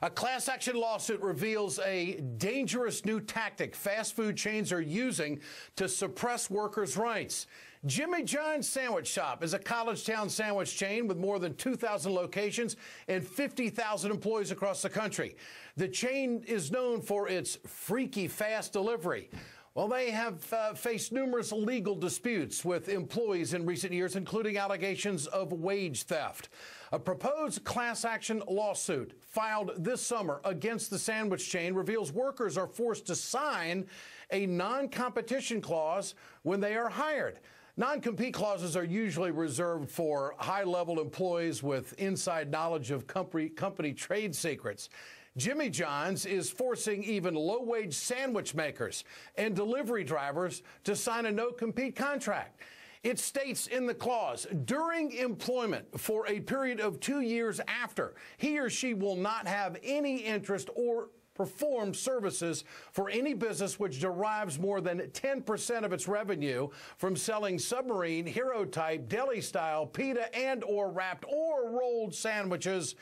A class action lawsuit reveals a dangerous new tactic fast food chains are using to suppress workers' rights. Jimmy John's Sandwich Shop is a college town sandwich chain with more than 2,000 locations and 50,000 employees across the country. The chain is known for its freaky fast delivery. Well, they have faced numerous legal disputes with employees in recent years, including allegations of wage theft. A proposed class action lawsuit filed this summer against the sandwich chain reveals workers are forced to sign a non-competition clause when they are hired. Non-compete clauses are usually reserved for high-level employees with inside knowledge of company trade secrets. Jimmy John's is forcing even low-wage sandwich makers and delivery drivers to sign a no-compete contract. It states in the clause, during employment for a period of 2 years after, he or she will not have any interest or perform services for any business which derives more than 10% of its revenue from selling submarine, hero-type, deli-style, pita and or wrapped or rolled sandwiches,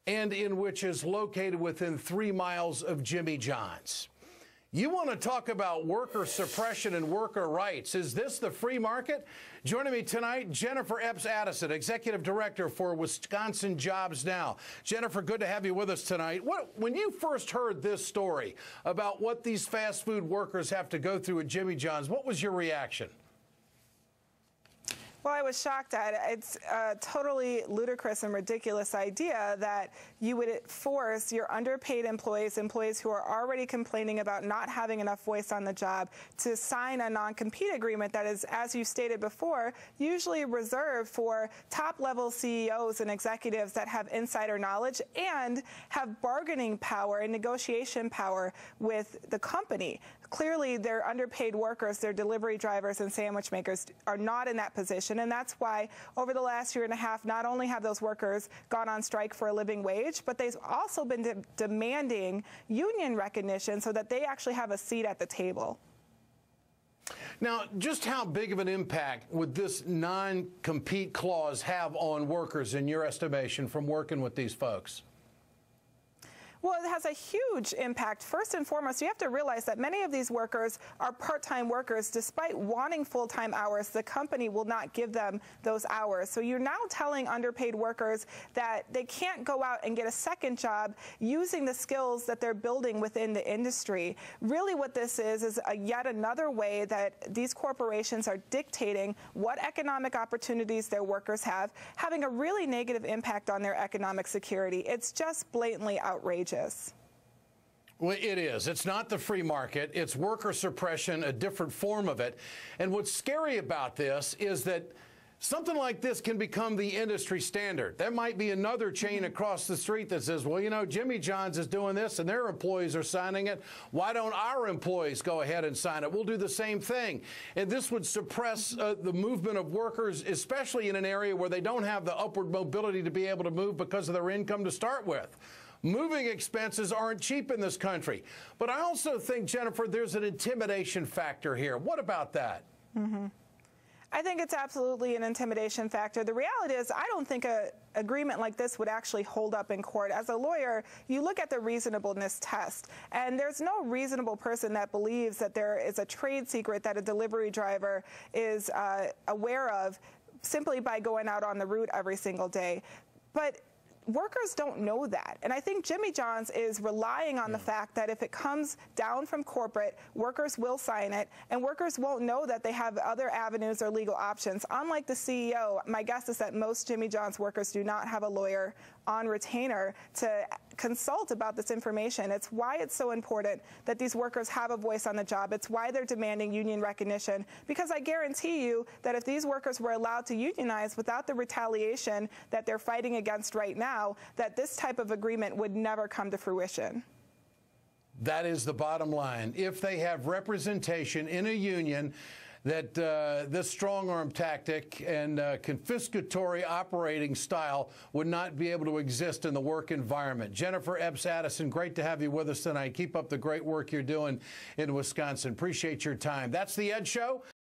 and in which is located within 3 miles of Jimmy John's. You want to talk about worker suppression and worker rights. Is this the free market? Joining me tonight, Jennifer Epps Addison, Executive Director for Wisconsin Jobs Now. Jennifer, good to have you with us tonight. When you first heard this story about what these fast food workers have to go through at Jimmy John's, what was your reaction? Well, I was shocked at it. It's a totally ludicrous and ridiculous idea that you would force your underpaid employees who are already complaining about not having enough voice on the job, to sign a non-compete agreement that is, as you stated before, usually reserved for top-level CEOs and executives that have insider knowledge and have bargaining power and negotiation power with the company. Clearly, their underpaid workers, their delivery drivers and sandwich makers are not in that position. And that's why over the last year and a half, not only have those workers gone on strike for a living wage, but they've also been demanding union recognition so that they actually have a seat at the table. Now, just how big of an impact would this non-compete clause have on workers, in your estimation, from working with these folks? Well, it has a huge impact. First and foremost, you have to realize that many of these workers are part-time workers. Despite wanting full-time hours, the company will not give them those hours. So you're now telling underpaid workers that they can't go out and get a second job using the skills that they're building within the industry. Really what this is yet another way that these corporations are dictating what economic opportunities their workers have, having a really negative impact on their economic security. It's just blatantly outrageous. Well, it is. It's not the free market. It's worker suppression, a different form of it. And what's scary about this is that something like this can become the industry standard. There might be another chain across the street that says, well, you know, Jimmy John's is doing this and their employees are signing it. Why don't our employees go ahead and sign it? We'll do the same thing. And this would suppress the movement of workers, especially in an area where they don't have the upward mobility to be able to move because of their income to start with. Moving expenses aren't cheap in this country. But I also think, Jennifer, there's an intimidation factor here. What about that? I think it's absolutely an intimidation factor. The reality is I don't think an agreement like this would actually hold up in court. As a lawyer, you look at the reasonableness test, and there's no reasonable person that believes that there is a trade secret that a delivery driver is aware of simply by going out on the route every single day. But workers don't know that. And I think Jimmy John's is relying on the fact that if it comes down from corporate, workers will sign it, and workers won't know that they have other avenues or legal options. Unlike the CEO, my guess is that most Jimmy John's workers do not have a lawyer on retainer to consult about this information. It's why it's so important that these workers have a voice on the job. It's why they're demanding union recognition, because I guarantee you that if these workers were allowed to unionize without the retaliation that they're fighting against right now, that this type of agreement would never come to fruition. That is the bottom line. If they have representation in a union, that this strong-arm tactic and confiscatory operating style would not be able to exist in the work environment. Jennifer Epps Addison, great to have you with us tonight. Keep up the great work you're doing in Wisconsin. Appreciate your time. That's The Ed Show.